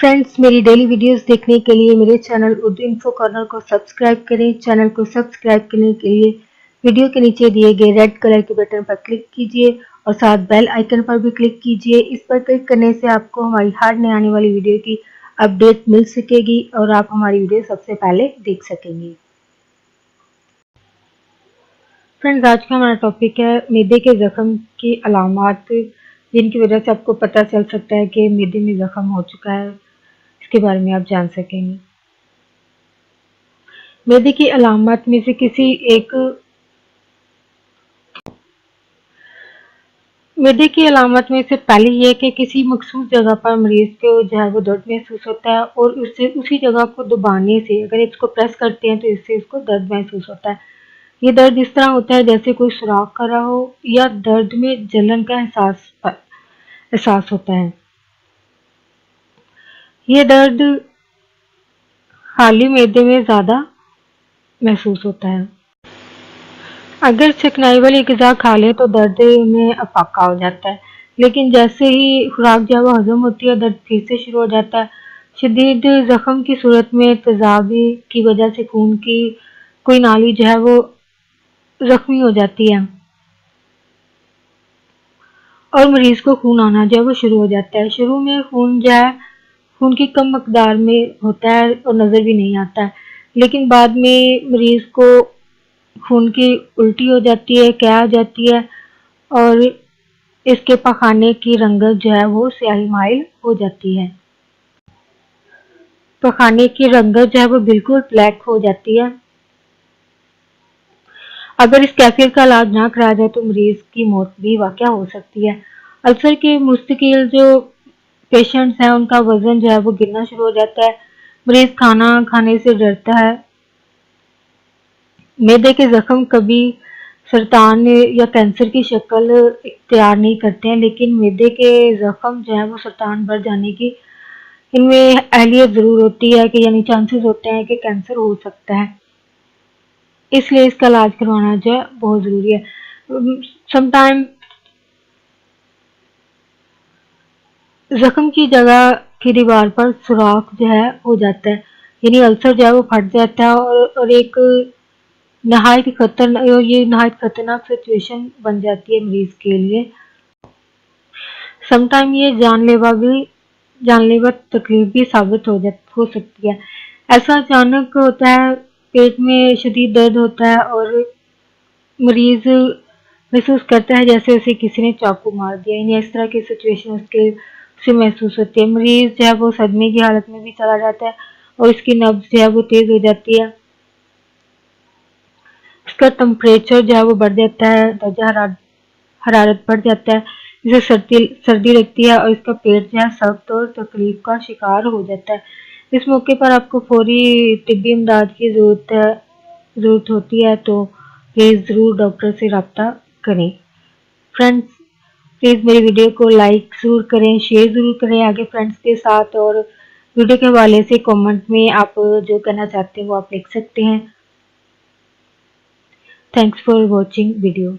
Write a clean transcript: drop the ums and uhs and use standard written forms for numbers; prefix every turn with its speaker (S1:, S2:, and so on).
S1: Friends, मेरी daily videos देखने के लिए मेरे चैनल उर्दू इन्फो कॉर्नर को सब्सक्राइब करें। चैनल को सब्सक्राइब करने के लिए वीडियो के नीचे दिए गए रेड कलर के बटन पर क्लिक कीजिए और साथ बेल आइकन पर भी क्लिक कीजिए। इस पर क्लिक करने से आपको हमारी हर नई आने वाली वीडियो की अपडेट मिल सकेगी और आप हमारी वीडियो सबसे पहले देख सकेंगे। फ्रेंड्स, आज का हमारा टॉपिक है मैदे के जख्म की अलामात, जिनकी वजह से आपको पता चल सकता है कि मैदे में जख्म हो चुका है। इसके बारे में आप जान सकेंगे। मैदे की अलामत में से पहली ये है कि किसी मखसूस जगह पर मरीज को जो है वो दर्द महसूस होता है और उससे उसी जगह को दबाने से, अगर इसको प्रेस करते हैं तो इससे उसको दर्द महसूस होता है। ये दर्द इस तरह होता है जैसे कोई सुराख कर रहा हो या दर्द में जलन का एहसास होता है। ये दर्द खाली मैदे में ज़्यादा महसूस होता है। अगर चिकनाई वाली ग़िज़ा खा लें तो दर्द में अफाका हो जाता है, लेकिन जैसे ही खुराक जो है वो हजम होती है दर्द फिर से शुरू हो जाता है। शदीद ज़ख्म की सूरत में तेज़ाबी की वजह से खून की कोई नाली जो है वो ज़ख्मी हो जाती है और मरीज़ को खून आना जो है वो शुरू हो जाता है। शुरू में खून जो है खून की कम मकदार में होता है और नज़र भी नहीं आता है, लेकिन बाद में मरीज़ को खून की उल्टी हो जाती है, क्या हो जाती है और इसके पखाने की रंगत जो है वो स्याही माइल हो जाती है। पखाने की रंगत जो है वो बिल्कुल ब्लैक हो जाती है। अगर इस कैफियत का इलाज ना कराया जाए तो मरीज की मौत भी वाक़या हो सकती है। अल्सर के मुस्तकिल जो पेशेंट्स हैं उनका वजन जो है वो गिरना शुरू हो जाता है। मरीज खाना खाने से डरता है। मैदे के जख्म कभी सरतान या कैंसर की शक्ल इख्तियार नहीं करते हैं, लेकिन मैदे के जख्म जो है वो सरतान बढ़ जाने की इनमें अहलियत ज़रूर होती है कि यानी चांसेस होते हैं कि कैंसर हो सकता है। इसलिए इसका इलाज करवाना जो है बहुत ज़रूरी है। समटाइम जख्म की जगह की दीवार पर सुराख जो है हो जाता है, यानी अल्सर जो है वो फट जाता है और एक नहायत खतरनाक सिचुएशन बन जाती है मरीज के लिए। समटाइम ये जानलेवा तकलीफ भी साबित हो सकती है। ऐसा अचानक होता है, पेट में शदीद दर्द होता है और मरीज महसूस करता है जैसे उसे किसी ने चाकू मार दिया, यानी इस तरह की सिचुएशन उसे महसूस होती है। मरीज जो है वो सदमे की हालत में भी चला जाता है और इसकी नब्ज जो है वो तेज हो जाती है। इसका टेम्परेचर जो है वो बढ़ जाता है, दर्जा हरारत बढ़ जाता है, जिसे सर्दी लगती है और इसका पेट जो है सख्त और तकलीफ का शिकार हो जाता है। इस मौके पर आपको फौरी तिब्बी इमदाद की ज़रूरत होती है तो प्लीज़ ज़रूर डॉक्टर से रब्ता करें। फ्रेंड्स, प्लीज़ मेरी वीडियो को लाइक ज़रूर करें, शेयर ज़रूर करें आगे फ्रेंड्स के साथ, और वीडियो के हवाले से कमेंट में आप जो कहना चाहते हैं वो आप लिख सकते हैं। Thanks for watching video.